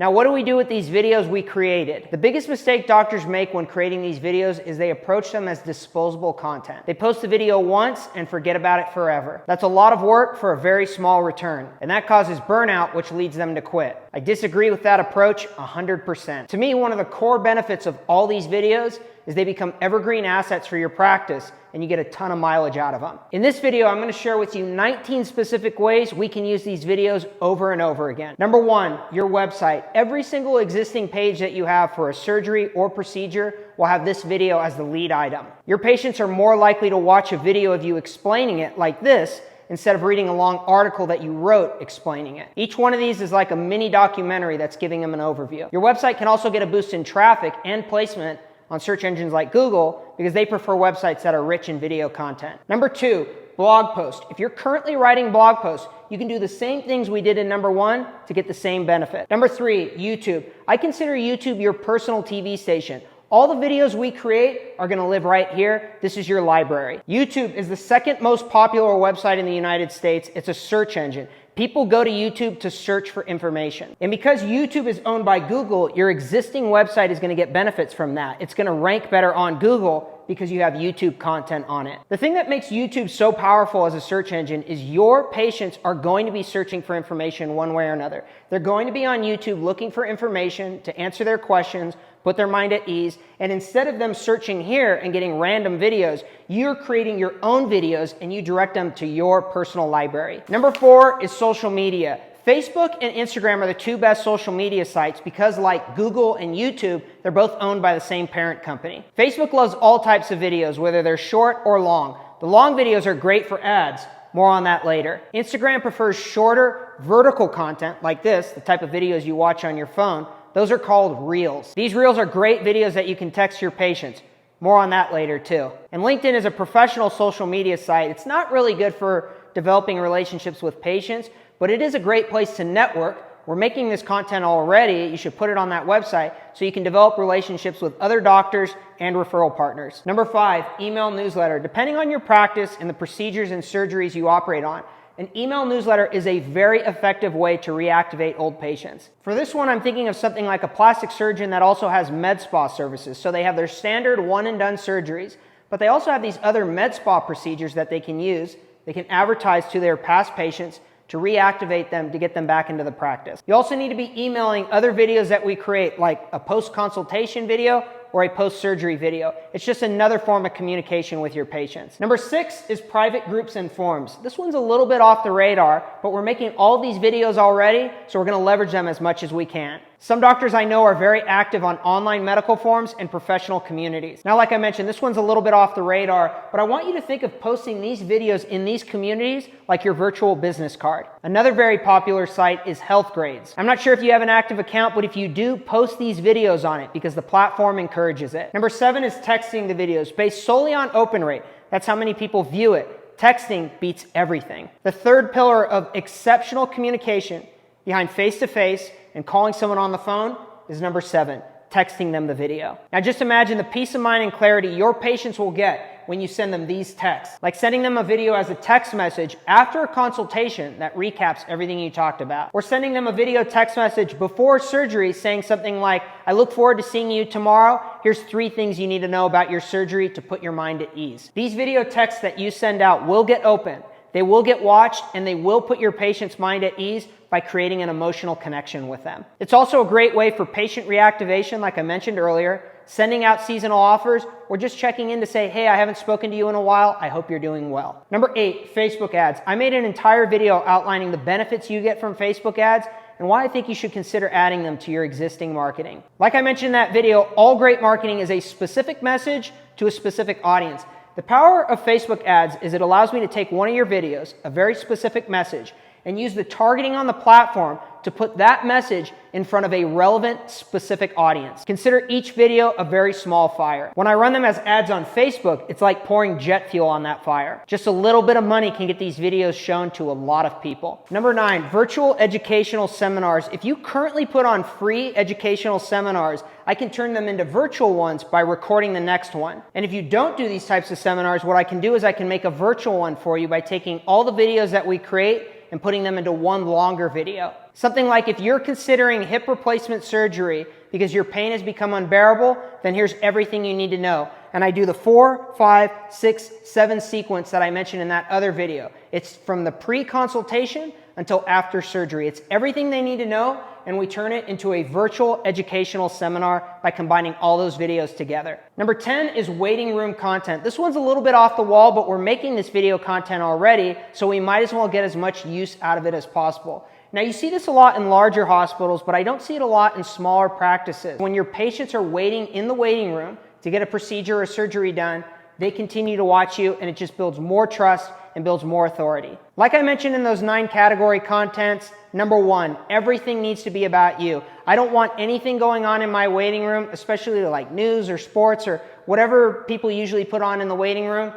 Now, what do we do with these videos we created? The biggest mistake doctors make when creating these videos is they approach them as disposable content. They post the video once and forget about it forever. That's a lot of work for a very small return, and that causes burnout, which leads them to quit. I disagree with that approach 100%. To me, one of the core benefits of all these videos is they become evergreen assets for your practice, and you get a ton of mileage out of them. In this video, I'm going to share with you 19 specific ways we can use these videos over and over again. Number one, your website. Every single existing page that you have for a surgery or procedure will have this video as the lead item. Your patients are more likely to watch a video of you explaining it like this instead of reading a long article that you wrote explaining it. Each one of these is like a mini documentary that's giving them an overview. Your website can also get a boost in traffic and placement on search engines like Google because they prefer websites that are rich in video content. Number two, blog post. If you're currently writing blog posts, you can do the same things we did in number one to get the same benefit. Number three, YouTube. I consider YouTube your personal TV station. All the videos we create are going to live right here. This is your library. YouTube is the second most popular website in the United States. It's a search engine. People go to YouTube to search for information. And because YouTube is owned by Google, your existing website is going to get benefits from that. It's going to rank better on Google because you have YouTube content on it. The thing that makes YouTube so powerful as a search engine is your patients are going to be searching for information one way or another. They're going to be on YouTube looking for information to answer their questions, put their mind at ease, and instead of them searching here and getting random videos, you're creating your own videos and you direct them to your personal library. Number four is social media. Facebook and Instagram are the two best social media sites because, like Google and YouTube, they're both owned by the same parent company. Facebook loves all types of videos, whether they're short or long. The long videos are great for ads. More on that later. Instagram prefers shorter, vertical content like this, the type of videos you watch on your phone. Those are called Reels. These Reels are great videos that you can text your patients. More on that later too. And LinkedIn is a professional social media site. It's not really good for developing relationships with patients, but it is a great place to network. We're making this content already. You should put it on that website so you can develop relationships with other doctors and referral partners. Number five, email newsletter. Depending on your practice and the procedures and surgeries you operate on, an email newsletter is a very effective way to reactivate old patients. For this one, I'm thinking of something like a plastic surgeon that also has med spa services. So they have their standard one and done surgeries, but they also have these other med spa procedures that they can use. They can advertise to their past patients to reactivate them to get them back into the practice. You also need to be emailing other videos that we create, like a post-consultation video or a post-surgery video. It's just another form of communication with your patients. Number six is private groups and forums. This one's a little bit off the radar, but we're making all these videos already, so we're gonna leverage them as much as we can. Some doctors I know are very active on online medical forums and professional communities. Now, like I mentioned, this one's a little bit off the radar, but I want you to think of posting these videos in these communities like your virtual business card. Another very popular site is Health Grades. I'm not sure if you have an active account, but if you do, post these videos on it because the platform encourages it. Number seven is texting the videos based solely on open rate. That's how many people view it. Texting beats everything. The third pillar of exceptional communication behind face-to-face and calling someone on the phone is number seven, texting them the video. Now just imagine the peace of mind and clarity your patients will get when you send them these texts. Like sending them a video as a text message after a consultation that recaps everything you talked about. Or sending them a video text message before surgery saying something like, I look forward to seeing you tomorrow. Here's 3 things you need to know about your surgery to put your mind at ease. These video texts that you send out will get opened. They will get watched and they will put your patient's mind at ease by creating an emotional connection with them. It's also a great way for patient reactivation, like I mentioned earlier, sending out seasonal offers, or just checking in to say, hey, I haven't spoken to you in a while. I hope you're doing well. Number 8, Facebook ads. I made an entire video outlining the benefits you get from Facebook ads and why I think you should consider adding them to your existing marketing. Like I mentioned in that video, all great marketing is a specific message to a specific audience. The power of Facebook ads is it allows me to take one of your videos, a very specific message, and use the targeting on the platform to put that message in front of a relevant, specific audience. Consider each video a very small fire. When I run them as ads on Facebook, it's like pouring jet fuel on that fire. Just a little bit of money can get these videos shown to a lot of people. Number 9, virtual educational seminars. If you currently put on free educational seminars, I can turn them into virtual ones by recording the next one. And if you don't do these types of seminars, what I can do is I can make a virtual one for you by taking all the videos that we create and putting them into one longer video. Something like if you're considering hip replacement surgery because your pain has become unbearable, then here's everything you need to know. And I do the 4, 5, 6, 7 sequence that I mentioned in that other video. It's from the pre-consultation until after surgery. It's everything they need to know, and we turn it into a virtual educational seminar by combining all those videos together. Number 10 is waiting room content. This one's a little bit off the wall, but we're making this video content already, so we might as well get as much use out of it as possible. Now, you see this a lot in larger hospitals, but I don't see it a lot in smaller practices. When your patients are waiting in the waiting room to get a procedure or surgery done, they continue to watch you, and it just builds more trust and builds more authority. Like I mentioned in those 9 category contents, number 1, everything needs to be about you. I don't want anything going on in my waiting room, especially like news or sports or whatever people usually put on in the waiting room.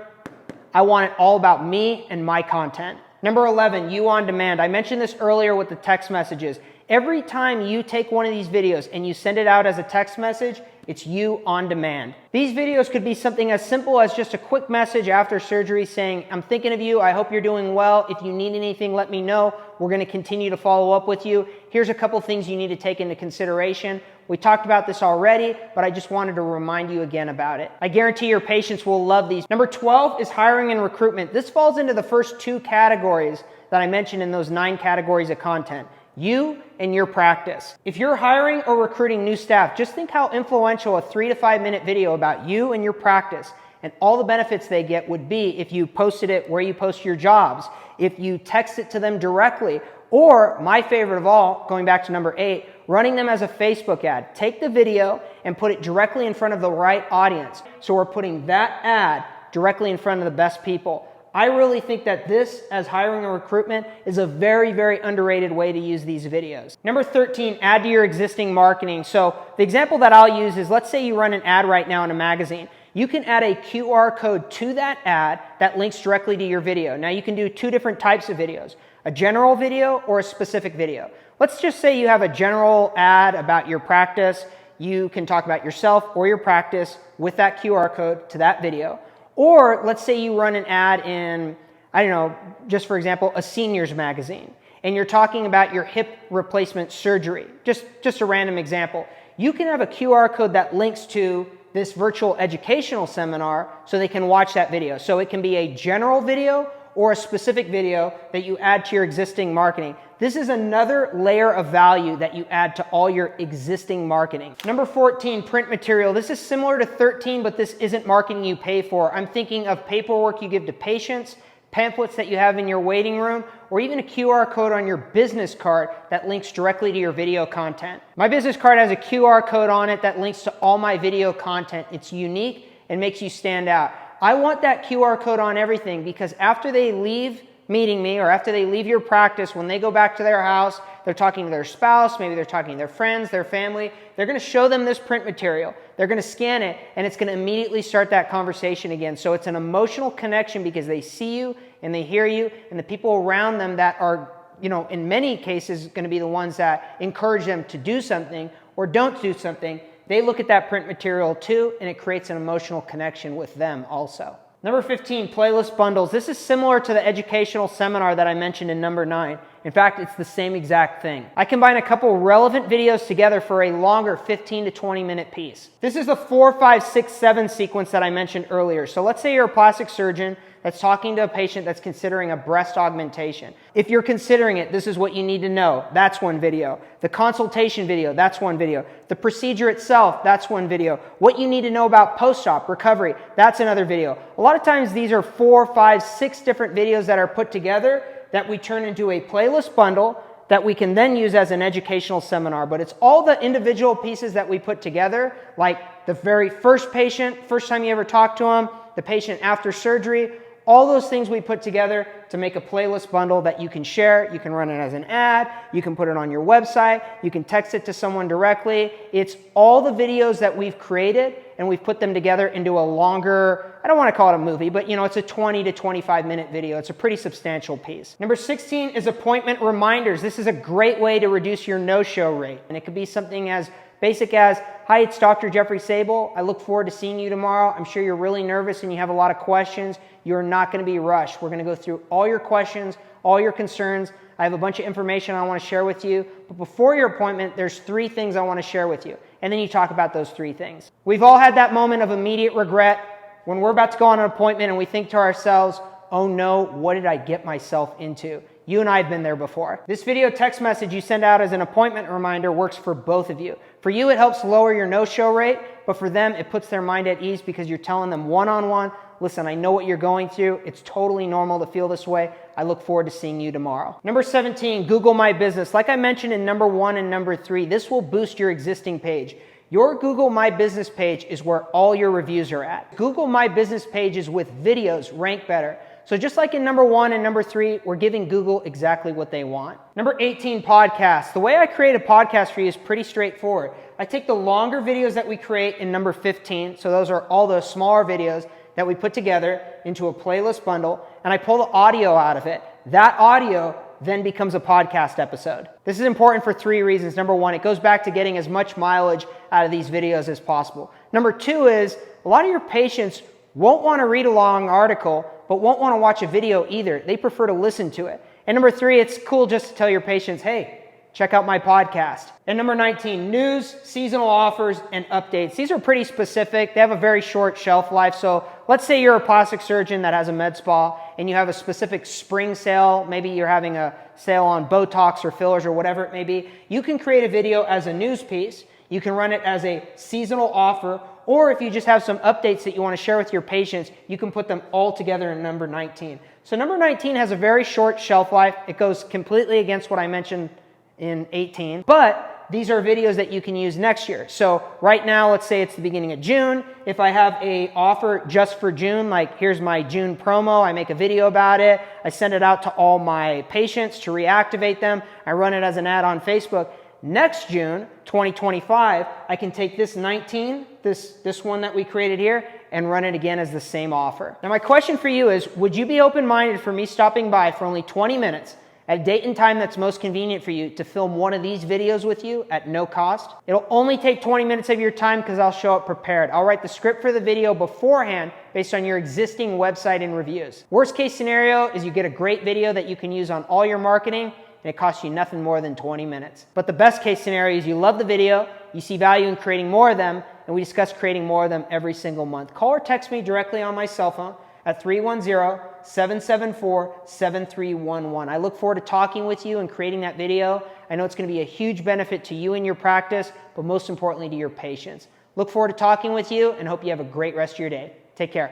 I want it all about me and my content. Number 11, you on demand. I mentioned this earlier with the text messages. Every time you take one of these videos and you send it out as a text message, it's you on demand. These videos could be something as simple as just a quick message after surgery saying, I'm thinking of you, I hope you're doing well. If you need anything, let me know. We're going to continue to follow up with you. Here's a couple things you need to take into consideration. We talked about this already, but I just wanted to remind you again about it. I guarantee your patients will love these. Number 12 is hiring and recruitment. This falls into the first 2 categories that I mentioned in those 9 categories of content. You and your practice. If you're hiring or recruiting new staff, just think how influential a 3 to 5 minute video about you and your practice and all the benefits they get would be if you posted it where you post your jobs, if you text it to them directly, or my favorite of all, going back to number 8, running them as a Facebook ad. Take the video and put it directly in front of the right audience. So we're putting that ad directly in front of the best people. I really think that this, as hiring and recruitment, is a very, very underrated way to use these videos. Number 13, add to your existing marketing. So the example that I'll use is, let's say you run an ad right now in a magazine. You can add a QR code to that ad that links directly to your video. Now, you can do 2 different types of videos, a general video or a specific video. Let's just say you have a general ad about your practice. You can talk about yourself or your practice with that QR code to that video. Or let's say you run an ad in, I don't know, just for example, a seniors magazine, and you're talking about your hip replacement surgery. Just a random example. You can have a QR code that links to this virtual educational seminar so they can watch that video. So it can be a general video or a specific video that you add to your existing marketing. This is another layer of value that you add to all your existing marketing. Number 14, print material. This is similar to 13, but this isn't marketing you pay for. I'm thinking of paperwork you give to patients, pamphlets that you have in your waiting room, or even a QR code on your business card that links directly to your video content. My business card has a QR code on it that links to all my video content. It's unique and makes you stand out. I want that QR code on everything because after they leave meeting me or after they leave your practice, when they go back to their house, they're talking to their spouse, maybe they're talking to their friends, their family, they're going to show them this print material. They're going to scan it, and it's going to immediately start that conversation again. So it's an emotional connection because they see you and they hear you, and the people around them that are, in many cases going to be the ones that encourage them to do something or don't do something. They look at that print material too, and it creates an emotional connection with them also. Number 15, playlist bundles. This is similar to the educational seminar that I mentioned in number 9. In fact, it's the same exact thing. I combine a couple relevant videos together for a longer 15 to 20 minute piece. This is the 4, 5, 6, 7 sequence that I mentioned earlier. So let's say you're a plastic surgeon that's talking to a patient that's considering a breast augmentation. If you're considering it, this is what you need to know. That's one video. The consultation video, that's one video. The procedure itself, that's one video. What you need to know about post-op recovery, that's another video. A lot of times these are 4, 5, 6 different videos that are put together that we turn into a playlist bundle that we can then use as an educational seminar. But it's all the individual pieces that we put together, like the very first patient, first time you ever talk to them, the patient after surgery, all those things we put together to make a playlist bundle that you can share. You can run it as an ad. You can put it on your website. You can text it to someone directly. It's all the videos that we've created, and we've put them together into a longer, I don't want to call it a movie, but it's a 20 to 25 minute video. It's a pretty substantial piece. Number 16 is appointment reminders. This is a great way to reduce your no-show rate. And it could be something as basic as, hi, it's Dr. Jeffrey Sable. I look forward to seeing you tomorrow. I'm sure you're really nervous and you have a lot of questions. You're not going to be rushed. We're going to go through all your questions. all your concerns. I have a bunch of information I want to share with you. But before your appointment, there's 3 things I want to share with you. And then you talk about those 3 things. We've all had that moment of immediate regret when we're about to go on an appointment and we think to ourselves, oh no, what did I get myself into? You and I have been there before. This video text message you send out as an appointment reminder works for both of you. For you, it helps lower your no-show rate, but for them, it puts their mind at ease because you're telling them one-on-one, listen, I know what you're going through. It's totally normal to feel this way. I look forward to seeing you tomorrow. Number 17, Google My Business. Like I mentioned in number 1 and number 3, this will boost your existing page. Your Google My Business page is where all your reviews are at. Google My Business pages with videos rank better. So just like in number 1 and number 3, we're giving Google exactly what they want. Number 18, podcasts. The way I create a podcast for you is pretty straightforward. I take the longer videos that we create in number 15, so those are all the smaller videos that we put together into a playlist bundle, and I pull the audio out of it. That audio then becomes a podcast episode. This is important for 3 reasons. Number 1, it goes back to getting as much mileage out of these videos as possible. Number 2 is a lot of your patients won't want to read a long article, but won't want to watch a video either. They prefer to listen to it. And number 3, it's cool just to tell your patients, hey, check out my podcast. And number 19, news, seasonal offers, and updates. These are pretty specific. They have a very short shelf life. So let's say you're a plastic surgeon that has a med spa and you have a specific spring sale. Maybe you're having a sale on Botox or fillers or whatever it may be. You can create a video as a news piece. You can run it as a seasonal offer, or if you just have some updates that you want to share with your patients, you can put them all together in number 19. So number 19 has a very short shelf life. It goes completely against what I mentioned in 18, but these are videos that you can use next year. So right now, let's say it's the beginning of June. If I have a offer just for June, like here's my June promo, I make a video about it. I send it out to all my patients to reactivate them. I run it as an ad on Facebook. Next June, 2025, I can take this 19, this one that we created here, and run it again as the same offer. Now my question for you is, would you be open-minded for me stopping by for only 20 minutes at a date and time that's most convenient for you to film one of these videos with you at no cost? It'll only take 20 minutes of your time because I'll show up prepared. I'll write the script for the video beforehand based on your existing website and reviews. Worst case scenario is you get a great video that you can use on all your marketing, and it costs you nothing more than 20 minutes. But the best case scenario is you love the video, you see value in creating more of them, and we discuss creating more of them every single month. Call or text me directly on my cell phone at 310-774-7311. I look forward to talking with you and creating that video. I know it's going to be a huge benefit to you and your practice, but most importantly to your patients. Look forward to talking with you and hope you have a great rest of your day. Take care.